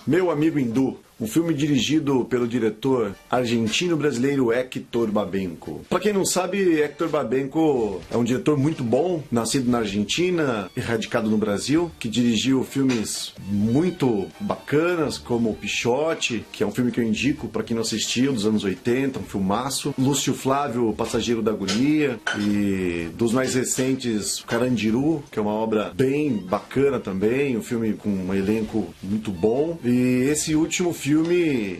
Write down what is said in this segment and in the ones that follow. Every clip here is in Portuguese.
Meu Amigo Hindu, um filme dirigido pelo diretor argentino-brasileiro Héctor Babenco. Para quem não sabe, Héctor Babenco é um diretor muito bom, nascido na Argentina e radicado no Brasil, que dirigiu filmes muito bacanas, como O Pichote, que é um filme que eu indico para quem não assistiu, dos anos 80, um filmaço. Lúcio Flávio, Passageiro da Agonia, e dos mais recentes, Carandiru, que é uma obra bem bacana também, um filme com um elenco muito bom. E esse último filme,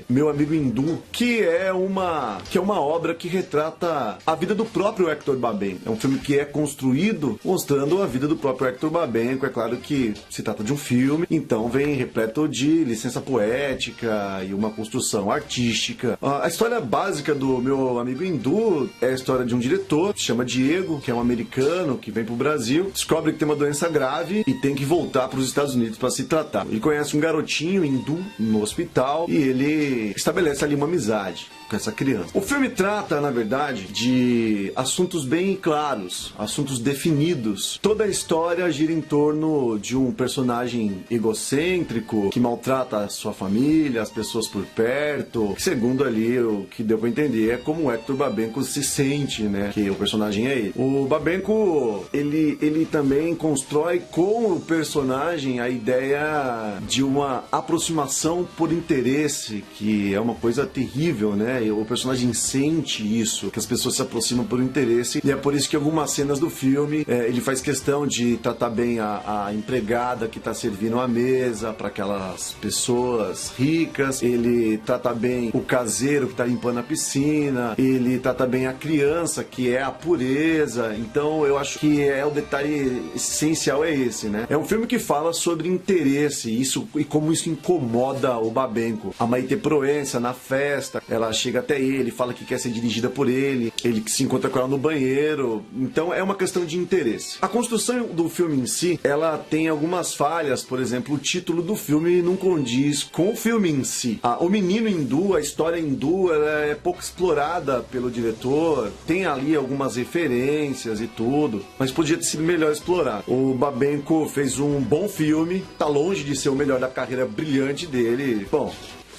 Meu Amigo Hindu, que é uma obra que retrata a vida do próprio Héctor Babenco. É um filme que é construído mostrando a vida do próprio Héctor Babenco. É claro que se trata de um filme, então vem repleto de licença poética e uma construção artística. A história básica do Meu Amigo Hindu é a história de um diretor que se chama Diego, que é um americano que vem pro Brasil, descobre que tem uma doença grave e tem que voltar para os Estados Unidos para se tratar. Ele conhece um garotinho hindu no hospital e ele estabelece ali uma amizade com essa criança. O filme trata, na verdade, de assuntos bem claros, assuntos definidos. Toda a história gira em torno de um personagem egocêntrico que maltrata a sua família, as pessoas por perto. Segundo ali, o que deu pra entender é como o Héctor Babenco se sente, né? Que o personagem é ele. O Babenco, ele também constrói com o personagem a ideia de uma aproximação por interesse, que é uma coisa terrível, né? O personagem sente isso, que as pessoas se aproximam por interesse, e é por isso que algumas cenas do filme ele faz questão de tratar bem a empregada que está servindo a mesa para aquelas pessoas ricas, ele trata bem o caseiro que está limpando a piscina, ele trata bem a criança, que é a pureza. Então eu acho que o detalhe essencial é esse, né? É um filme que fala sobre interesse, isso, e como isso incomoda o Babenco. A Maite Proença, na festa, ela chega até ele, fala que quer ser dirigida por ele, ele que se encontra com ela no banheiro. Então é uma questão de interesse. A construção do filme em si, ela tem algumas falhas. Por exemplo, o título do filme não condiz com o filme em si. O menino hindu, a história hindu, ela é pouco explorada pelo diretor, tem ali algumas referências e tudo, mas podia ter sido melhor explorado. O Babenco fez um bom filme, tá longe de ser o melhor da carreira brilhante dele. Bom,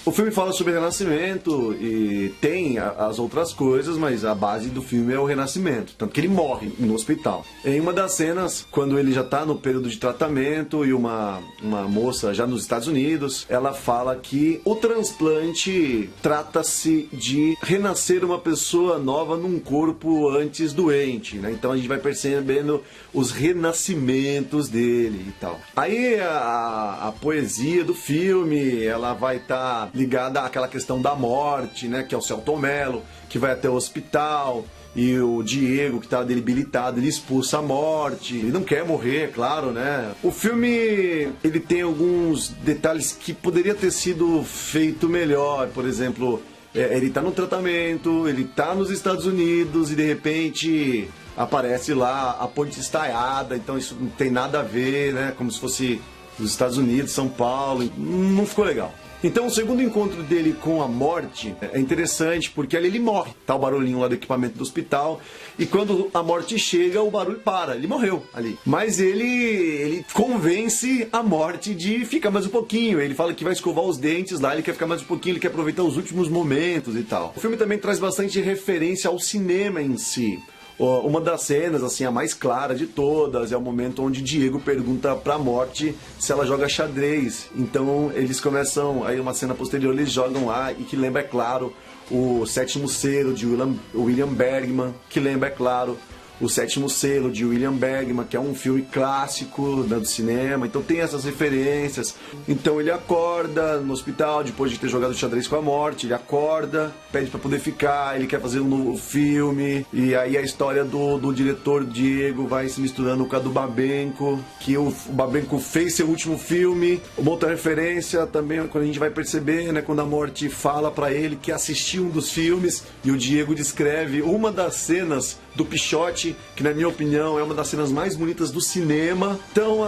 o filme fala sobre renascimento e tem as outras coisas, mas a base do filme é o renascimento, tanto que ele morre no hospital. Em uma das cenas, quando ele já está no período de tratamento e uma moça já nos Estados Unidos, ela fala que o transplante trata-se de renascer uma pessoa nova num corpo antes doente, né? Então a gente vai percebendo os renascimentos dele e tal. Aí a poesia do filme, ela vai estar ligada àquela questão da morte, né? Que é o Selton Mello, que vai até o hospital, e o Diego, que está debilitado, ele expulsa a morte. Ele não quer morrer, é claro, né? O filme, ele tem alguns detalhes que poderia ter sido feito melhor. Por exemplo, ele está no tratamento, ele está nos Estados Unidos e de repente aparece lá a ponte estaiada, então isso não tem nada a ver, né? Como se fosse os Estados Unidos, São Paulo. Não ficou legal. Então o segundo encontro dele com a morte é interessante, porque ali ele morre. Tá o barulhinho lá do equipamento do hospital, e quando a morte chega, o barulho para. Ele morreu ali. Mas ele convence a morte de ficar mais um pouquinho. Ele fala que vai escovar os dentes lá, ele quer ficar mais um pouquinho, ele quer aproveitar os últimos momentos e tal. O filme também traz bastante referência ao cinema em si. Uma das cenas, assim, a mais clara de todas, é o momento onde Diego pergunta pra morte se ela joga xadrez. Então eles começam, aí uma cena posterior, eles jogam lá, e que lembra, é claro, o Sétimo Selo de William Bergman, que lembra, é claro, o Sétimo Selo de William Bergman, que é um filme clássico, né, do cinema. Então tem essas referências. Então ele acorda no hospital depois de ter jogado xadrez com a morte, ele acorda, pede para poder ficar, ele quer fazer um novo filme, e aí a história do diretor Diego vai se misturando com a do Babenco, que o Babenco fez seu último filme. Uma outra referência também, quando a gente vai perceber, né, quando a morte fala para ele que assistiu um dos filmes, e o Diego descreve uma das cenas do Pichote, que na minha opinião é uma das cenas mais bonitas do cinema. Então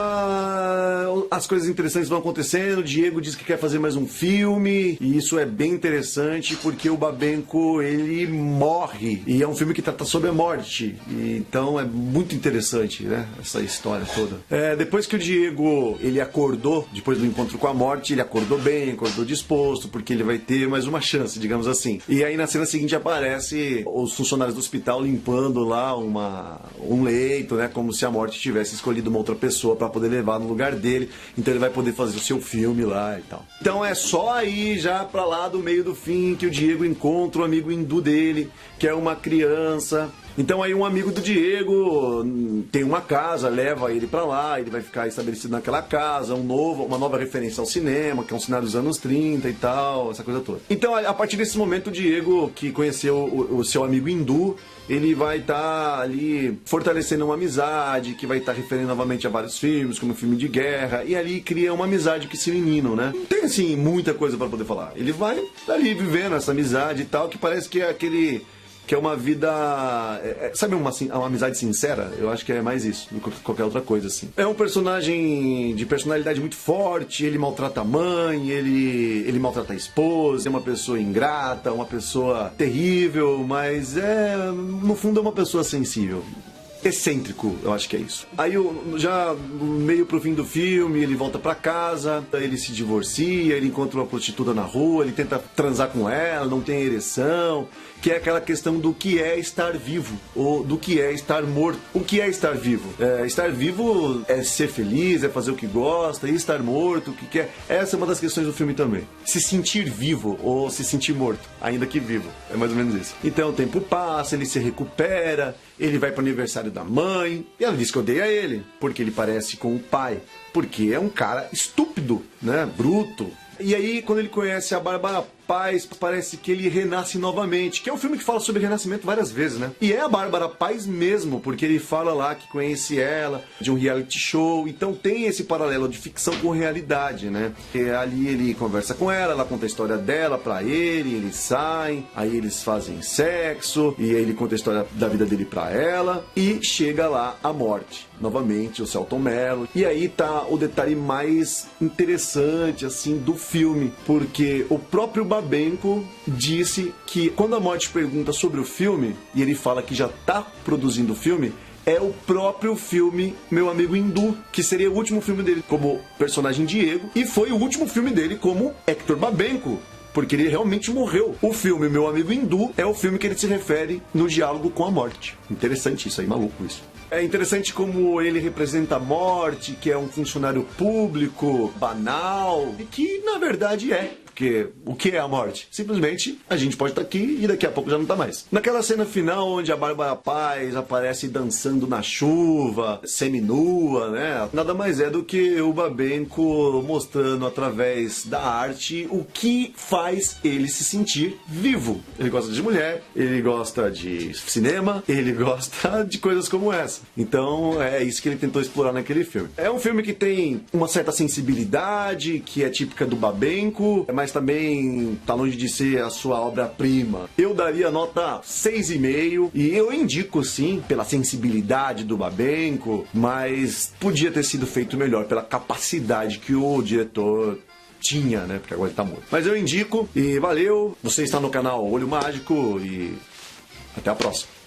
as coisas interessantes vão acontecendo, o Diego diz que quer fazer mais um filme, e isso é bem interessante porque o Babenco, ele morre, e é um filme que trata sobre a morte, e então é muito interessante, né, essa história toda. Depois que o Diego, ele acordou, depois do encontro com a morte, ele acordou bem, acordou disposto, porque ele vai ter mais uma chance, digamos assim. E aí na cena seguinte aparece os funcionários do hospital limpando lá um leito, né, como se a morte tivesse escolhido uma outra pessoa para poder levar no lugar dele, então ele vai poder fazer o seu filme lá e tal. Então é só aí, já pra lá do meio do fim, que o Diego encontra o amigo hindu dele, que é uma criança. Então aí um amigo do Diego tem uma casa, leva ele pra lá, ele vai ficar estabelecido naquela casa, uma nova referência ao cinema, que é um cenário dos anos 30 e tal, essa coisa toda. Então a partir desse momento o Diego, que conheceu o seu amigo hindu, ele vai estar ali fortalecendo uma amizade, que vai estar referindo novamente a vários filmes, como filme de guerra, e ali cria uma amizade com esse menino, né? Não tem assim muita coisa pra poder falar. Ele vai ali vivendo essa amizade e tal, que parece que é aquele... que é uma vida... sabe uma amizade sincera? Eu acho que é mais isso do que qualquer outra coisa, assim. É um personagem de personalidade muito forte, ele maltrata a mãe, ele maltrata a esposa, é uma pessoa ingrata, uma pessoa terrível, mas no fundo é uma pessoa sensível. Excêntrico, eu acho que é isso. Aí, já meio pro fim do filme, ele volta pra casa, ele se divorcia, ele encontra uma prostituta na rua, ele tenta transar com ela, não tem ereção, que é aquela questão do que é estar vivo, ou do que é estar morto. O que é estar vivo? Estar vivo é ser feliz, é fazer o que gosta, e estar morto, o que quer. Essa é uma das questões do filme também. Se sentir vivo, ou se sentir morto, ainda que vivo. É mais ou menos isso. Então o tempo passa, ele se recupera, ele vai pro aniversário da mãe, e ela diz que odeia ele, porque ele parece com o pai, porque é um cara estúpido, né, bruto. E aí, quando ele conhece a Bárbara Paz, parece que ele renasce novamente, que é um filme que fala sobre renascimento várias vezes, né? E é a Bárbara Paz mesmo, porque ele fala lá que conhece ela de um reality show, então tem esse paralelo de ficção com realidade, né? E ali ele conversa com ela conta a história dela pra ele, eles saem, aí eles fazem sexo, e aí ele conta a história da vida dele pra ela, e chega lá a morte. Novamente, o Selton Mello. E aí tá o detalhe mais interessante, assim, do filme, porque o próprio Babenco disse que quando a morte pergunta sobre o filme, e ele fala que já tá produzindo o filme, é o próprio filme Meu Amigo Hindu, que seria o último filme dele como personagem Diego, e foi o último filme dele como Hector Babenco, porque ele realmente morreu. O filme Meu Amigo Hindu é o filme que ele se refere no diálogo com a morte. Interessante isso aí, maluco isso. É interessante como ele representa a morte, que é um funcionário público banal, e que na verdade é. Porque o que é a morte? Simplesmente a gente pode estar aqui e daqui a pouco já não está mais. Naquela cena final onde a Bárbara Paz aparece dançando na chuva, seminua, né? Nada mais é do que o Babenco mostrando através da arte o que faz ele se sentir vivo. Ele gosta de mulher, ele gosta de cinema, ele gosta de coisas como essa. Então é isso que ele tentou explorar naquele filme. É um filme que tem uma certa sensibilidade, que é típica do Babenco, mas também tá longe de ser a sua obra-prima. Eu daria nota 6,5 e eu indico sim pela sensibilidade do Babenco, mas podia ter sido feito melhor pela capacidade que o diretor tinha, né? Porque agora ele tá morto. Mas eu indico e valeu. Você está no canal Olho Mágico e até a próxima.